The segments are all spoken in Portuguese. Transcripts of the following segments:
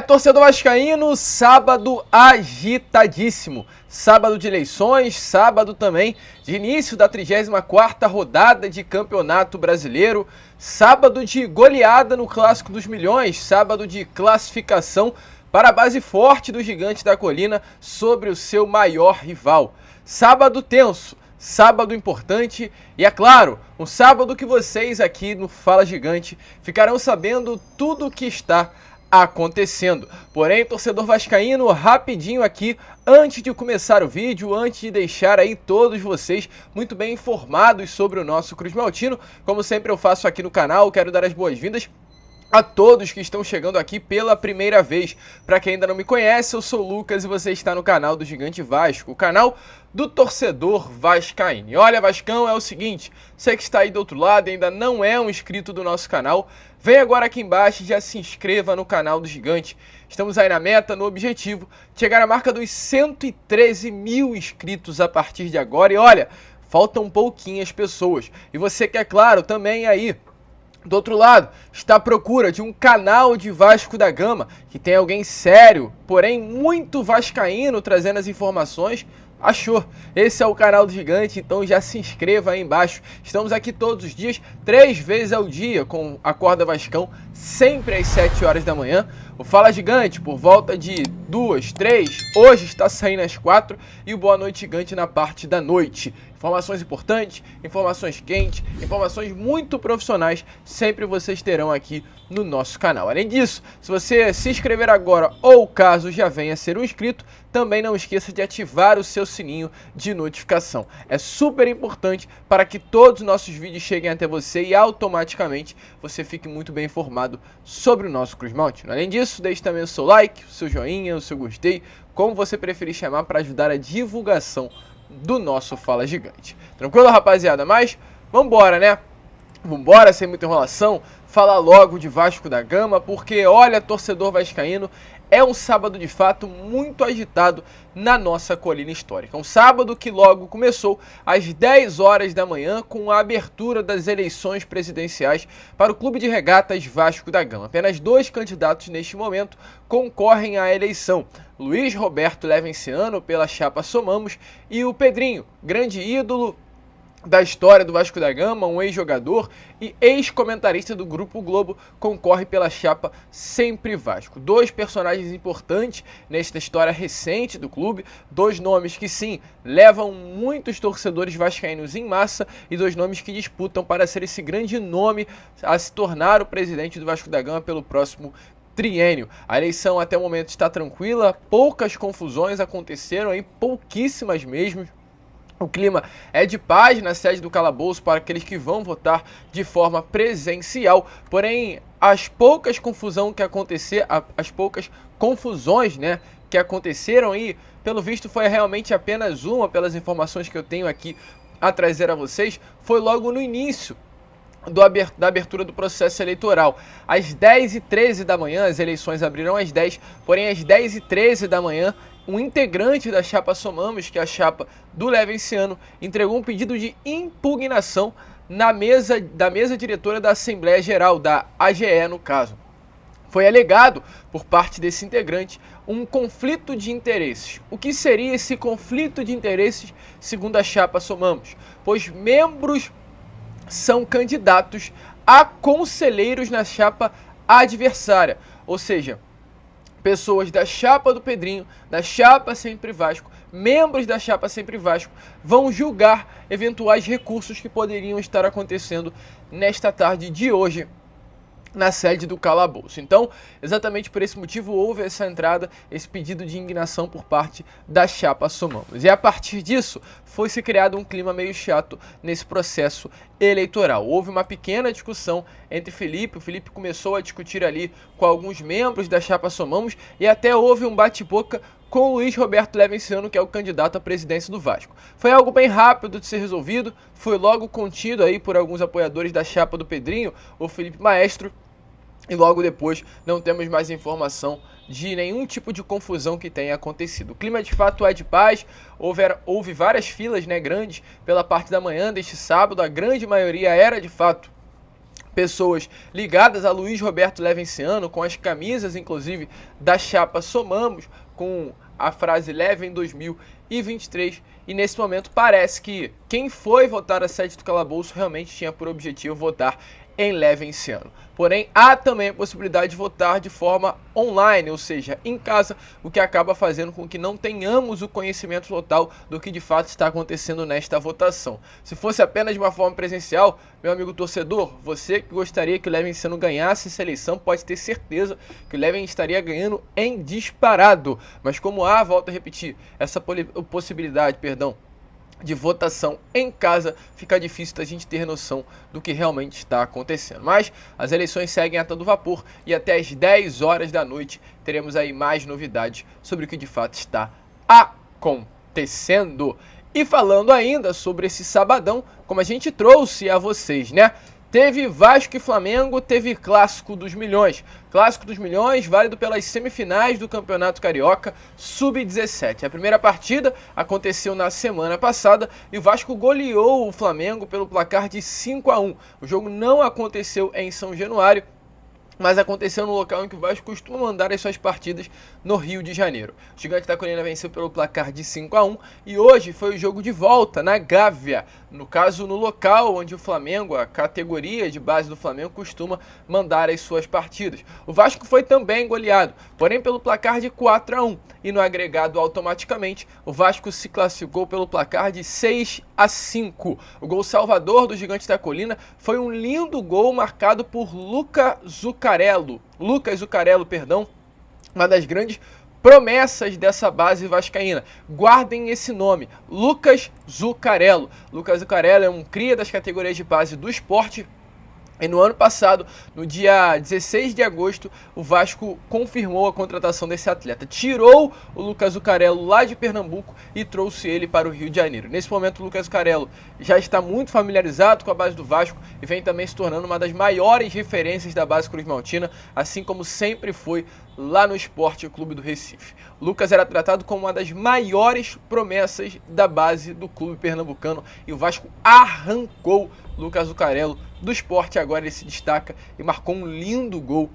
Torcedor vascaíno, sábado agitadíssimo. Sábado de eleições, sábado também de início da 34ª rodada de Campeonato Brasileiro, sábado de goleada no Clássico dos Milhões, sábado de classificação para a base forte do Gigante da Colina sobre o seu maior rival. Sábado tenso, sábado importante e, é claro, um sábado que vocês aqui no Fala Gigante ficarão sabendo tudo o que está acontecendo. Porém, torcedor vascaíno, rapidinho aqui, antes de começar o vídeo, antes de deixar aí todos vocês muito bem informados sobre o nosso Cruz Maltino, como sempre eu faço aqui no canal, quero dar as boas-vindas a todos que estão chegando aqui pela primeira vez. Para quem ainda não me conhece, eu sou o Lucas e você está no canal do Gigante Vasco, o canal do torcedor vascaíno. E olha, Vascão, é o seguinte, você que está aí do outro lado e ainda não é um inscrito do nosso canal, vem agora aqui embaixo e já se inscreva no canal do Gigante. Estamos aí na meta, no objetivo, de chegar à marca dos 113 mil inscritos a partir de agora. E olha, faltam pouquinhas pessoas. E você que, é claro, também aí do outro lado, está à procura de um canal de Vasco da Gama, que tem alguém sério, porém muito vascaíno trazendo as informações, achou. Esse é o canal do Gigante, então já se inscreva aí embaixo. Estamos aqui todos os dias, 3 vezes ao dia, com Acorda Vascão, sempre às 7 horas da manhã. O Fala Gigante, por volta de 2, 3, hoje está saindo às 4, e o Boa Noite Gigante na parte da noite. Informações importantes, informações quentes, informações muito profissionais, sempre vocês terão aqui no nosso canal. Além disso, se você se inscrever agora ou caso já venha a ser um inscrito, também não esqueça de ativar o seu sininho de notificação. É super importante para que todos os nossos vídeos cheguem até você e automaticamente você fique muito bem informado sobre o nosso Cruz Maltino. Além disso, deixe também o seu like, o seu joinha, o seu gostei, como você preferir chamar, para ajudar a divulgação do nosso Fala Gigante. Tranquilo, rapaziada? Mas vambora, né? Vambora, sem muita enrolação, falar logo de Vasco da Gama, porque olha, torcedor vascaíno, é um sábado de fato muito agitado na nossa colina histórica. Um sábado que logo começou às 10 horas da manhã com a abertura das eleições presidenciais para o Clube de Regatas Vasco da Gama. Apenas 2 candidatos neste momento concorrem à eleição: Luiz Roberto Levenciano pela chapa Somamos e o Pedrinho, grande ídolo da história do Vasco da Gama, um ex-jogador e ex-comentarista do Grupo Globo, concorre pela chapa Sempre Vasco. 2 personagens importantes nesta história recente do clube, 2 nomes que sim, levam muitos torcedores vascaínos em massa e 2 nomes que disputam para ser esse grande nome a se tornar o presidente do Vasco da Gama pelo próximo triênio. A eleição até o momento está tranquila, poucas confusões aconteceram, aí, pouquíssimas mesmo. O clima é de paz na sede do Calabouço para aqueles que vão votar de forma presencial, porém as poucas confusões né, que aconteceram aí, pelo visto foi realmente apenas uma, pelas informações que eu tenho aqui a trazer a vocês, foi logo no início da abertura do processo eleitoral. Às 10h13 da manhã, as eleições abriram às 10, porém às 10h13 da manhã, um integrante da chapa Somamos, que é a chapa do Levenciano, entregou um pedido de impugnação da mesa diretora da Assembleia Geral, da AGE no caso. Foi alegado por parte desse integrante um conflito de interesses. O que seria esse conflito de interesses segundo a chapa Somamos? Pois membros são candidatos a conselheiros na chapa adversária, ou seja, pessoas da chapa do Pedrinho, da chapa Sempre Vasco, membros da chapa Sempre Vasco, vão julgar eventuais recursos que poderiam estar acontecendo nesta tarde de hoje na sede do Calabouço. Então, exatamente por esse motivo, houve essa entrada, esse pedido de indignação por parte da chapa Somamos. E a partir disso, foi se criado um clima meio chato nesse processo eleitoral. Houve uma pequena discussão entre o Felipe começou a discutir ali com alguns membros da chapa Somamos e até houve um bate-boca com o Luiz Roberto Levenciano, que é o candidato à presidência do Vasco. Foi algo bem rápido de ser resolvido, foi logo contido aí por alguns apoiadores da chapa do Pedrinho, o Felipe Maestro, e logo depois não temos mais informação de nenhum tipo de confusão que tenha acontecido. O clima de fato é de paz, houve várias filas, né, grandes pela parte da manhã deste sábado, a grande maioria era de fato pessoas ligadas a Luiz Roberto Levenciano, com as camisas, inclusive, da chapa Somamos, com a frase Leve em 2023, e nesse momento parece que quem foi votar a sede do calabouço realmente tinha por objetivo votar em Levenciano. Porém, há também a possibilidade de votar de forma online, ou seja, em casa, o que acaba fazendo com que não tenhamos o conhecimento total do que de fato está acontecendo nesta votação. Se fosse apenas de uma forma presencial, meu amigo torcedor, você que gostaria que o Levenciano ganhasse essa eleição, pode ter certeza que o Leven estaria ganhando em disparado. Mas como há, volto a repetir, essa possibilidade, de votação em casa, fica difícil da gente ter noção do que realmente está acontecendo. Mas as eleições seguem a todo vapor e até às 10 horas da noite teremos aí mais novidades sobre o que de fato está acontecendo. E falando ainda sobre esse sabadão, como a gente trouxe a vocês, né? Teve Vasco e Flamengo, teve Clássico dos Milhões. Clássico dos Milhões, válido pelas semifinais do Campeonato Carioca Sub-17. A primeira partida aconteceu na semana passada e o Vasco goleou o Flamengo pelo placar de 5-1. O jogo não aconteceu em São Januário, mas aconteceu no local em que o Vasco costuma mandar as suas partidas, no Rio de Janeiro. O Gigante da Colina venceu pelo placar de 5-1 e hoje foi o jogo de volta na Gávea, no caso no local onde o Flamengo, a categoria de base do Flamengo, costuma mandar as suas partidas. O Vasco foi também goleado, porém pelo placar de 4-1 e no agregado automaticamente o Vasco se classificou pelo placar de 6-5. O gol salvador do Gigante da Colina foi um lindo gol marcado por Lucas Zuccarello, uma das grandes promessas dessa base vascaína. Guardem esse nome, Lucas Zuccarello. Lucas Zuccarello é um cria das categorias de base do Sport. E no ano passado, no dia 16 de agosto, o Vasco confirmou a contratação desse atleta. Tirou o Lucas Zuccarello lá de Pernambuco e trouxe ele para o Rio de Janeiro. Nesse momento, o Lucas Zuccarello já está muito familiarizado com a base do Vasco e vem também se tornando uma das maiores referências da base cruzmaltina, assim como sempre foi lá no Sport Clube do Recife. O Lucas era tratado como uma das maiores promessas da base do clube pernambucano e o Vasco arrancou Lucas Zuccarello do Sport. Agora ele se destaca e marcou um lindo gol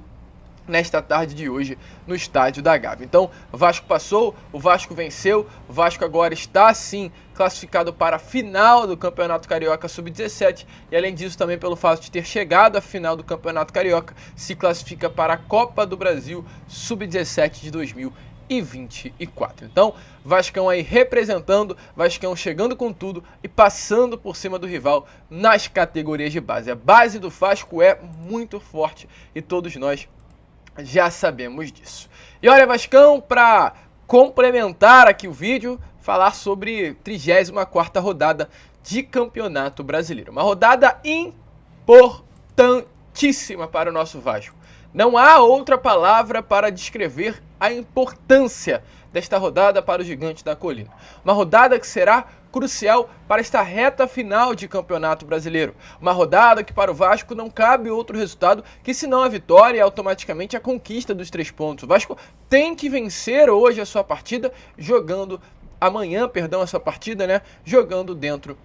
nesta tarde de hoje no estádio da Gávea. Então, o Vasco passou, o Vasco venceu, o Vasco agora está sim classificado para a final do Campeonato Carioca Sub-17 e além disso também pelo fato de ter chegado à final do Campeonato Carioca, se classifica para a Copa do Brasil Sub-17 de 2024. Então, Vascão aí representando, Vascão chegando com tudo e passando por cima do rival nas categorias de base. A base do Vasco é muito forte e todos nós já sabemos disso. E olha, Vascão, para complementar aqui o vídeo, falar sobre 34ª rodada de Campeonato Brasileiro. Uma rodada importantíssima para o nosso Vasco. Não há outra palavra para descrever a importância desta rodada para o Gigante da Colina. Uma rodada que será crucial para esta reta final de Campeonato Brasileiro. Uma rodada que para o Vasco não cabe outro resultado que senão a vitória e automaticamente a conquista dos 3 pontos. O Vasco tem que vencer hoje a sua partida jogando, a sua partida, né? Jogando dentro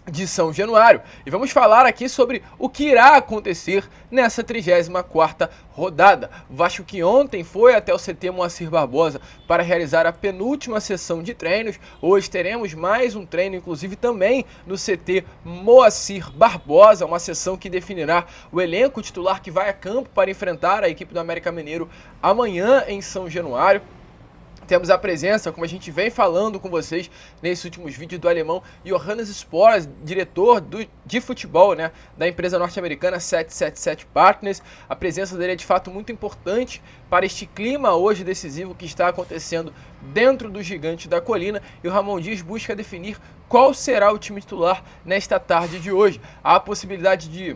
de São Januário. E vamos falar aqui sobre o que irá acontecer nessa 34ª rodada. O Vasco que ontem foi até o CT Moacir Barbosa para realizar a penúltima sessão de treinos. Hoje teremos mais um treino, inclusive também no CT Moacir Barbosa, uma sessão que definirá o elenco titular que vai a campo para enfrentar a equipe do América Mineiro amanhã em São Januário. Temos a presença, como a gente vem falando com vocês nesses últimos vídeos, do alemão Johannes Sporas, diretor de futebol, né, da empresa norte-americana 777 Partners. A presença dele é de fato muito importante para este clima hoje decisivo que está acontecendo dentro do Gigante da Colina. E o Ramon Dias busca definir qual será o time titular nesta tarde de hoje. Há a possibilidade de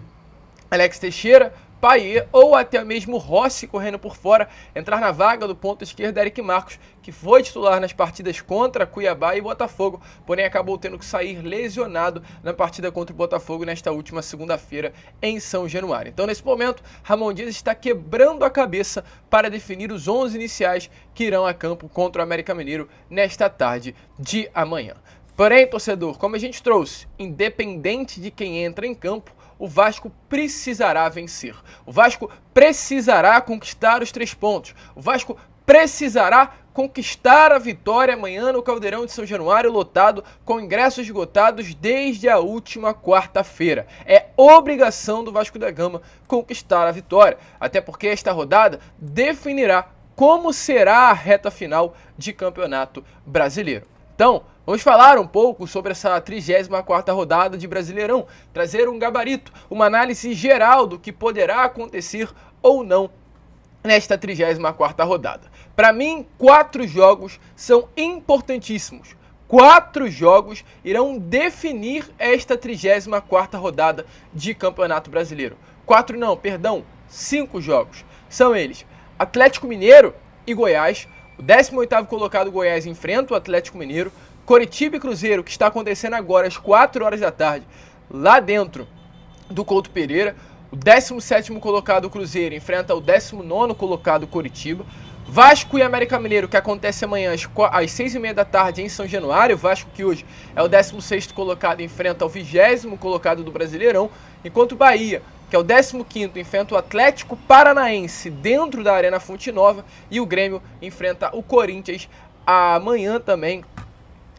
Alex Teixeira, Payet ou até mesmo Rossi correndo por fora, entrar na vaga do ponta esquerda Eric Marcos, que foi titular nas partidas contra Cuiabá e Botafogo, porém acabou tendo que sair lesionado na partida contra o Botafogo nesta última segunda-feira em São Januário. Então, nesse momento, Ramon Dias está quebrando a cabeça para definir os 11 iniciais que irão a campo contra o América Mineiro nesta tarde de amanhã. Porém, torcedor, como a gente trouxe, independente de quem entra em campo, o Vasco precisará vencer. O Vasco precisará conquistar os 3 pontos. O Vasco precisará conquistar a vitória amanhã no Caldeirão de São Januário, lotado, com ingressos esgotados desde a última quarta-feira. É obrigação do Vasco da Gama conquistar a vitória, até porque esta rodada definirá como será a reta final de Campeonato Brasileiro. Então, vamos falar um pouco sobre essa 34ª rodada de Brasileirão, trazer um gabarito, uma análise geral do que poderá acontecer ou não nesta 34ª rodada. Para mim, 4 jogos são importantíssimos. 4 jogos irão definir esta 34ª rodada de Campeonato Brasileiro. 5 jogos. São eles: Atlético Mineiro e Goiás. O 18º colocado Goiás enfrenta o Atlético Mineiro. Coritiba e Cruzeiro, que está acontecendo agora às 4 horas da tarde, lá dentro do Couto Pereira. O 17º colocado Cruzeiro enfrenta o 19º colocado Coritiba. Vasco e América Mineiro, que acontece amanhã às 6h30 da tarde em São Januário. Vasco, que hoje é o 16º colocado, enfrenta o 20º colocado do Brasileirão. Enquanto Bahia, que é o 15º, enfrenta o Atlético Paranaense dentro da Arena Fonte Nova. E o Grêmio enfrenta o Corinthians amanhã também.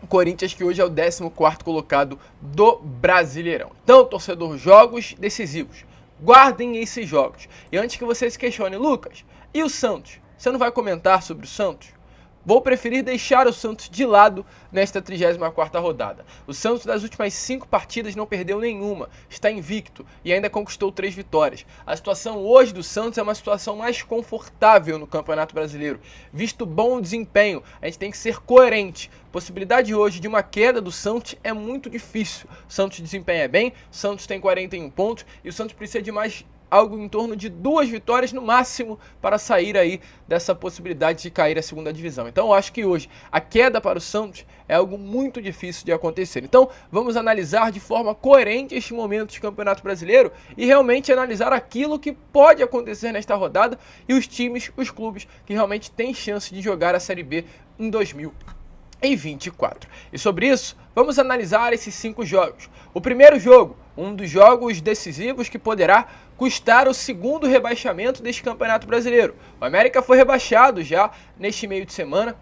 O Corinthians, que hoje é o 14º colocado do Brasileirão. Então, torcedor, jogos decisivos. Guardem esses jogos. E antes que você se questione, Lucas, e o Santos? Você não vai comentar sobre o Santos? Vou preferir deixar o Santos de lado nesta 34ª rodada. O Santos, das últimas 5 partidas, não perdeu nenhuma, está invicto e ainda conquistou 3 vitórias. A situação hoje do Santos é uma situação mais confortável no Campeonato Brasileiro. Visto o bom desempenho, a gente tem que ser coerente. Possibilidade hoje de uma queda do Santos é muito difícil. O Santos desempenha bem, o Santos tem 41 pontos e o Santos precisa de mais algo em torno de 2 vitórias no máximo para sair aí dessa possibilidade de cair à 2ª divisão. Então eu acho que hoje a queda para o Santos é algo muito difícil de acontecer. Então vamos analisar de forma coerente este momento de Campeonato Brasileiro e realmente analisar aquilo que pode acontecer nesta rodada e os times, os clubes que realmente têm chance de jogar a Série B em 2024. E sobre isso, vamos analisar esses 5 jogos. O primeiro jogo, um dos jogos decisivos que poderá custar o 2º rebaixamento deste Campeonato Brasileiro. O América foi rebaixado já neste meio de semana,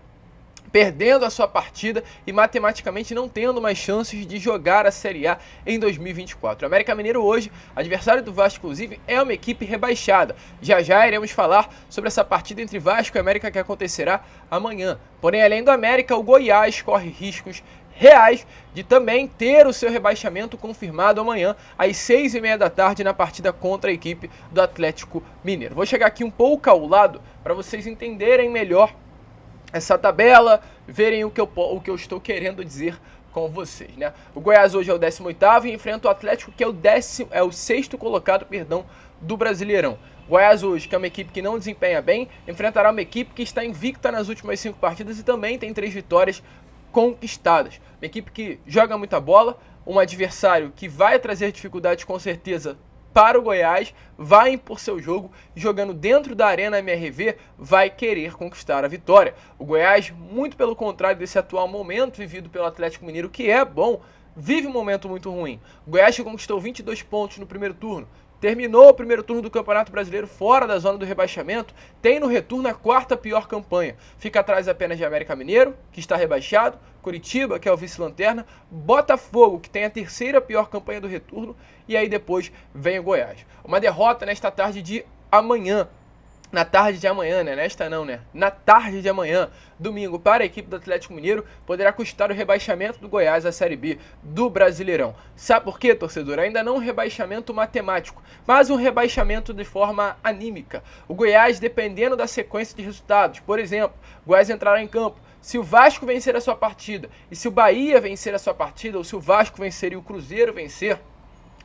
perdendo a sua partida e matematicamente não tendo mais chances de jogar a Série A em 2024. O América Mineiro hoje, adversário do Vasco inclusive, é uma equipe rebaixada. Já já iremos falar sobre essa partida entre Vasco e América que acontecerá amanhã. Porém, além do América, o Goiás corre riscos reais de também ter o seu rebaixamento confirmado amanhã às 6h30 da tarde na partida contra a equipe do Atlético Mineiro. Vou chegar aqui um pouco ao lado para vocês entenderem melhor essa tabela, verem o que eu estou querendo dizer com vocês, né? O Goiás hoje é o 18º e enfrenta o Atlético, que é o 6º colocado, do Brasileirão. Goiás hoje, que é uma equipe que não desempenha bem, enfrentará uma equipe que está invicta nas últimas 5 partidas e também tem 3 vitórias conquistadas. Uma equipe que joga muita bola, um adversário que vai trazer dificuldades com certeza para o Goiás, vai impor seu jogo, jogando dentro da Arena MRV, vai querer conquistar a vitória. O Goiás, muito pelo contrário desse atual momento vivido pelo Atlético Mineiro, que é bom, vive um momento muito ruim. O Goiás que conquistou 22 pontos no primeiro turno, terminou o primeiro turno do Campeonato Brasileiro fora da zona do rebaixamento, tem no retorno a 4ª pior campanha. Fica atrás apenas de América Mineiro, que está rebaixado, Coritiba, que é o vice-lanterna, Botafogo, que tem a 3ª pior campanha do retorno, e aí depois vem o Goiás. Uma derrota nesta tarde de amanhã. Na tarde de amanhã, né? Nesta não, né? Na tarde de amanhã, domingo, para a equipe do Atlético Mineiro, poderá custar o rebaixamento do Goiás à Série B do Brasileirão. Sabe por quê, torcedor? Ainda não um rebaixamento matemático, mas um rebaixamento de forma anímica. O Goiás, dependendo da sequência de resultados, por exemplo, o Goiás entrará em campo. Se o Vasco vencer a sua partida, e se o Bahia vencer a sua partida, ou se o Vasco vencer e o Cruzeiro vencer,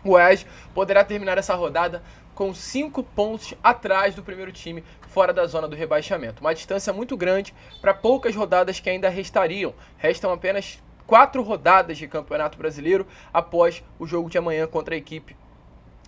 o Goiás poderá terminar essa rodada com 5 pontos atrás do primeiro time, fora da zona do rebaixamento. Uma distância muito grande para poucas rodadas que ainda restariam. Restam apenas 4 rodadas de Campeonato Brasileiro após o jogo de amanhã contra a equipe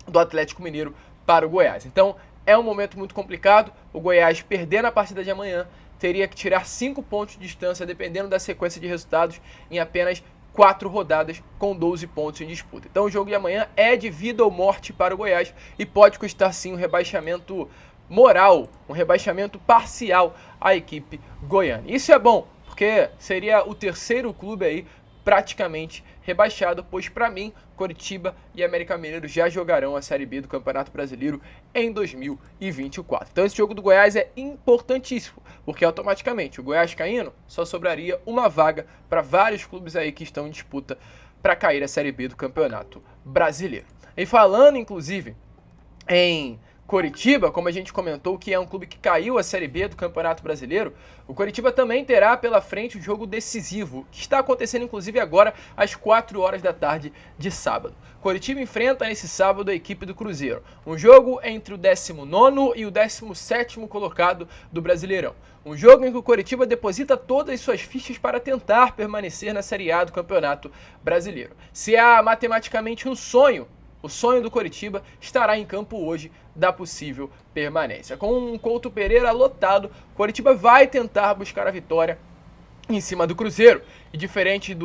do Atlético Mineiro para o Goiás. Então, é um momento muito complicado. O Goiás, perdendo a partida de amanhã, teria que tirar 5 pontos de distância, dependendo da sequência de resultados, em apenas 4 rodadas com 12 pontos em disputa. Então o jogo de amanhã é de vida ou morte para o Goiás e pode custar sim um rebaixamento moral, um rebaixamento parcial à equipe goiana. Isso é bom, porque seria o terceiro clube aí praticamente rebaixado, pois para mim, Coritiba e América Mineiro já jogarão a Série B do Campeonato Brasileiro em 2024. Então esse jogo do Goiás é importantíssimo, porque automaticamente o Goiás caindo, só sobraria uma vaga para vários clubes aí que estão em disputa para cair a Série B do Campeonato Brasileiro. E falando, inclusive, em Coritiba, como a gente comentou, que é um clube que caiu a Série B do Campeonato Brasileiro, o Coritiba também terá pela frente o jogo decisivo, que está acontecendo inclusive agora às 4 horas da tarde de sábado. Coritiba enfrenta nesse sábado a equipe do Cruzeiro, um jogo entre o 19º e o 17º colocado do Brasileirão. Um jogo em que o Coritiba deposita todas as suas fichas para tentar permanecer na Série A do Campeonato Brasileiro. Se há matematicamente um sonho, o sonho do Coritiba estará em campo hoje da possível permanência. Com um Couto Pereira lotado, o Coritiba vai tentar buscar a vitória em cima do Cruzeiro. E diferente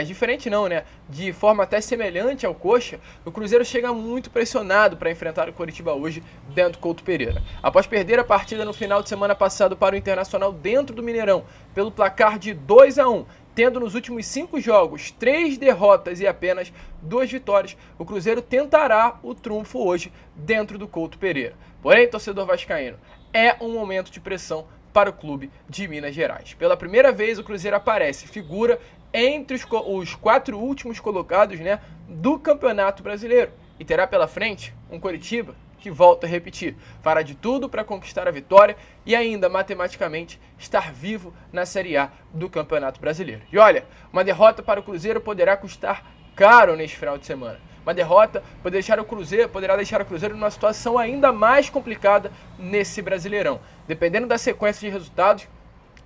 diferente não, né? De forma até semelhante ao Coxa, o Cruzeiro chega muito pressionado para enfrentar o Coritiba hoje dentro do Couto Pereira. Após perder a partida no final de semana passado para o Internacional dentro do Mineirão, pelo placar de 2-1, tendo nos últimos 5 jogos 3 derrotas e apenas 2 vitórias, o Cruzeiro tentará o trunfo hoje dentro do Couto Pereira. Porém, torcedor vascaíno, é um momento de pressão para o clube de Minas Gerais. Pela primeira vez o Cruzeiro aparece, figura entre os 4 últimos colocados, né, do Campeonato Brasileiro e terá pela frente um Coritiba que, volta a repetir, fará de tudo para conquistar a vitória e ainda, matematicamente, estar vivo na Série A do Campeonato Brasileiro. E olha, uma derrota para o Cruzeiro poderá custar caro neste final de semana. Uma derrota poderá deixar o Cruzeiro numa situação ainda mais complicada nesse Brasileirão. Dependendo da sequência de resultados,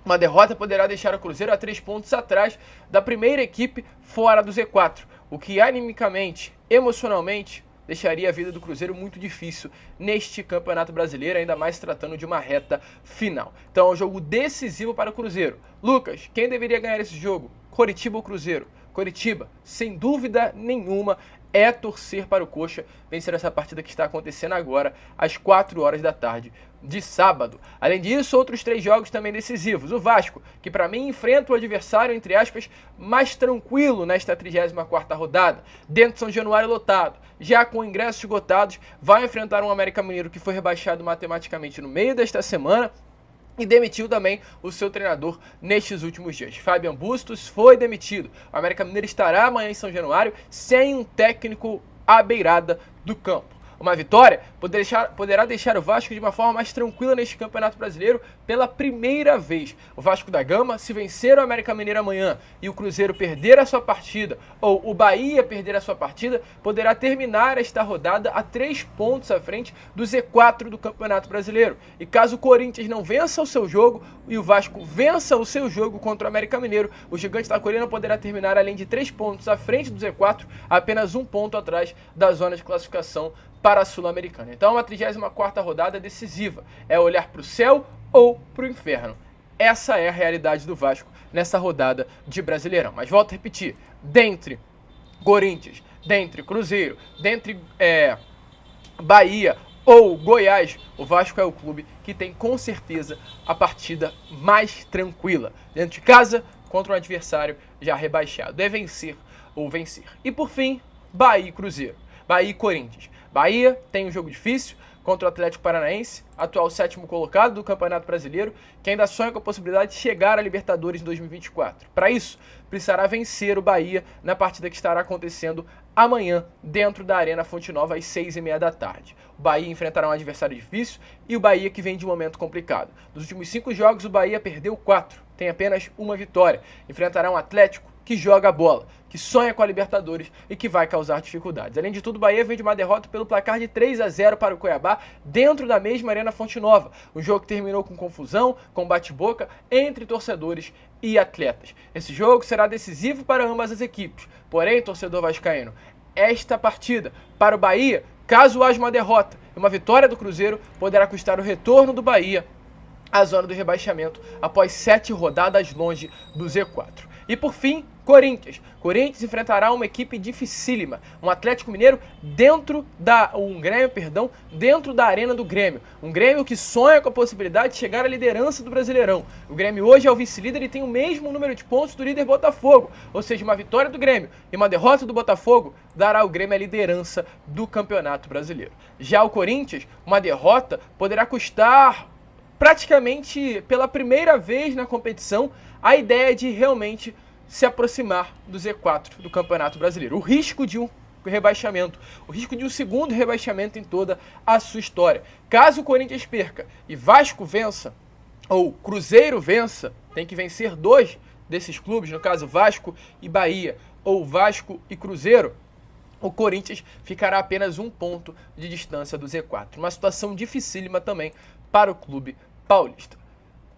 uma derrota poderá deixar o Cruzeiro a 3 pontos atrás da primeira equipe fora do Z4, o que animicamente, emocionalmente, deixaria a vida do Cruzeiro muito difícil neste Campeonato Brasileiro, ainda mais tratando de uma reta final. Então é um jogo decisivo para o Cruzeiro. Lucas, quem deveria ganhar esse jogo? Coritiba ou Cruzeiro? Coritiba, sem dúvida nenhuma, é torcer para o Coxa vencer essa partida que está acontecendo agora às 4 horas da tarde de sábado. Além disso, outros 3 jogos também decisivos. O Vasco, que para mim enfrenta o adversário, entre aspas, mais tranquilo nesta 34ª rodada, dentro de São Januário lotado, já com ingressos esgotados, vai enfrentar um América Mineiro que foi rebaixado matematicamente no meio desta semana e demitiu também o seu treinador nestes últimos dias. Fabian Bustos foi demitido. O América Mineiro estará amanhã em São Januário sem um técnico à beirada do campo. Uma vitória poderá deixar o Vasco de uma forma mais tranquila neste Campeonato Brasileiro pela primeira vez. O Vasco da Gama, se vencer o América Mineiro amanhã e o Cruzeiro perder a sua partida, ou o Bahia perder a sua partida, poderá terminar esta rodada a 3 pontos à frente do Z4 do Campeonato Brasileiro. E caso o Corinthians não vença o seu jogo e o Vasco vença o seu jogo contra o América Mineiro, o Gigante da Colina poderá terminar além de 3 pontos à frente do Z4, apenas 1 ponto atrás da zona de classificação para a Sul-Americana. Então, a 34ª rodada é decisiva. É olhar para o céu ou para o inferno. Essa é a realidade do Vasco nessa rodada de Brasileirão. Mas volto a repetir, dentre Corinthians, dentre Cruzeiro, dentre Bahia ou Goiás, o Vasco é o clube que tem com certeza a partida mais tranquila. Dentro de casa, contra um adversário já rebaixado. É vencer ou vencer. E por fim, Bahia e Cruzeiro. Bahia e Corinthians. Bahia tem um jogo difícil contra o Atlético Paranaense, atual 7º colocado do Campeonato Brasileiro, que ainda sonha com a possibilidade de chegar à Libertadores em 2024. Para isso, precisará vencer o Bahia na partida que estará acontecendo amanhã dentro da Arena Fonte Nova às 6h30 da tarde. O Bahia enfrentará um adversário difícil e o Bahia que vem de um momento complicado. Nos últimos 5 jogos, o Bahia perdeu 4, tem apenas uma vitória. Enfrentará um Atlético que joga a bola, que sonha com a Libertadores e que vai causar dificuldades. Além de tudo, o Bahia vem de uma derrota pelo placar de 3-0 para o Cuiabá, dentro da mesma Arena Fonte Nova. Um jogo que terminou com confusão, com bate-boca entre torcedores e atletas. Esse jogo será decisivo para ambas as equipes. Porém, torcedor vascaíno, esta partida para o Bahia, caso haja uma derrota e uma vitória do Cruzeiro, poderá custar o retorno do Bahia à zona do rebaixamento após 7 rodadas longe do Z4. E por fim, Corinthians. Corinthians enfrentará uma equipe dificílima, um Atlético Mineiro um Grêmio, dentro da arena do Grêmio. Um Grêmio que sonha com a possibilidade de chegar à liderança do Brasileirão. O Grêmio hoje é o vice-líder e tem o mesmo número de pontos do líder Botafogo, ou seja, uma vitória do Grêmio e uma derrota do Botafogo dará ao Grêmio a liderança do Campeonato Brasileiro. Já o Corinthians, uma derrota poderá custar praticamente pela primeira vez na competição a ideia de realmente se aproximar do Z4 do Campeonato Brasileiro. O risco de um rebaixamento, o risco de um segundo rebaixamento em toda a sua história. Caso o Corinthians perca e Vasco vença, ou Cruzeiro vença, tem que vencer 2 desses clubes, no caso Vasco e Bahia, ou Vasco e Cruzeiro, o Corinthians ficará apenas 1 ponto de distância do Z4. Uma situação dificílima também para o clube paulista.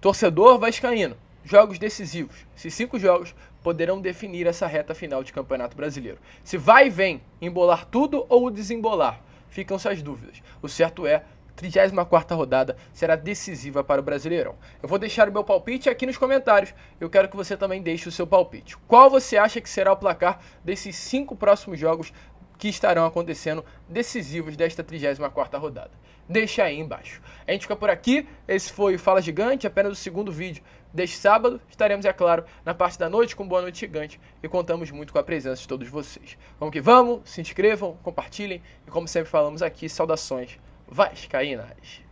Torcedor vascaíno, jogos decisivos. Esses 5 jogos poderão definir essa reta final de Campeonato Brasileiro. Se vai e vem embolar tudo ou desembolar, ficam-se as dúvidas. O certo é, 34ª rodada será decisiva para o Brasileirão. Eu vou deixar o meu palpite aqui nos comentários. Eu quero que você também deixe o seu palpite. Qual você acha que será o placar desses 5 próximos jogos que estarão acontecendo decisivos desta 34ª rodada? Deixa aí embaixo. A gente fica por aqui. Esse foi o Fala Gigante, apenas o segundo vídeo deste sábado. Estaremos, é claro, na parte da noite com Boa Noite Gigante e contamos muito com a presença de todos vocês. Vamos que vamos, se inscrevam, compartilhem e, como sempre falamos aqui, saudações vascaínas.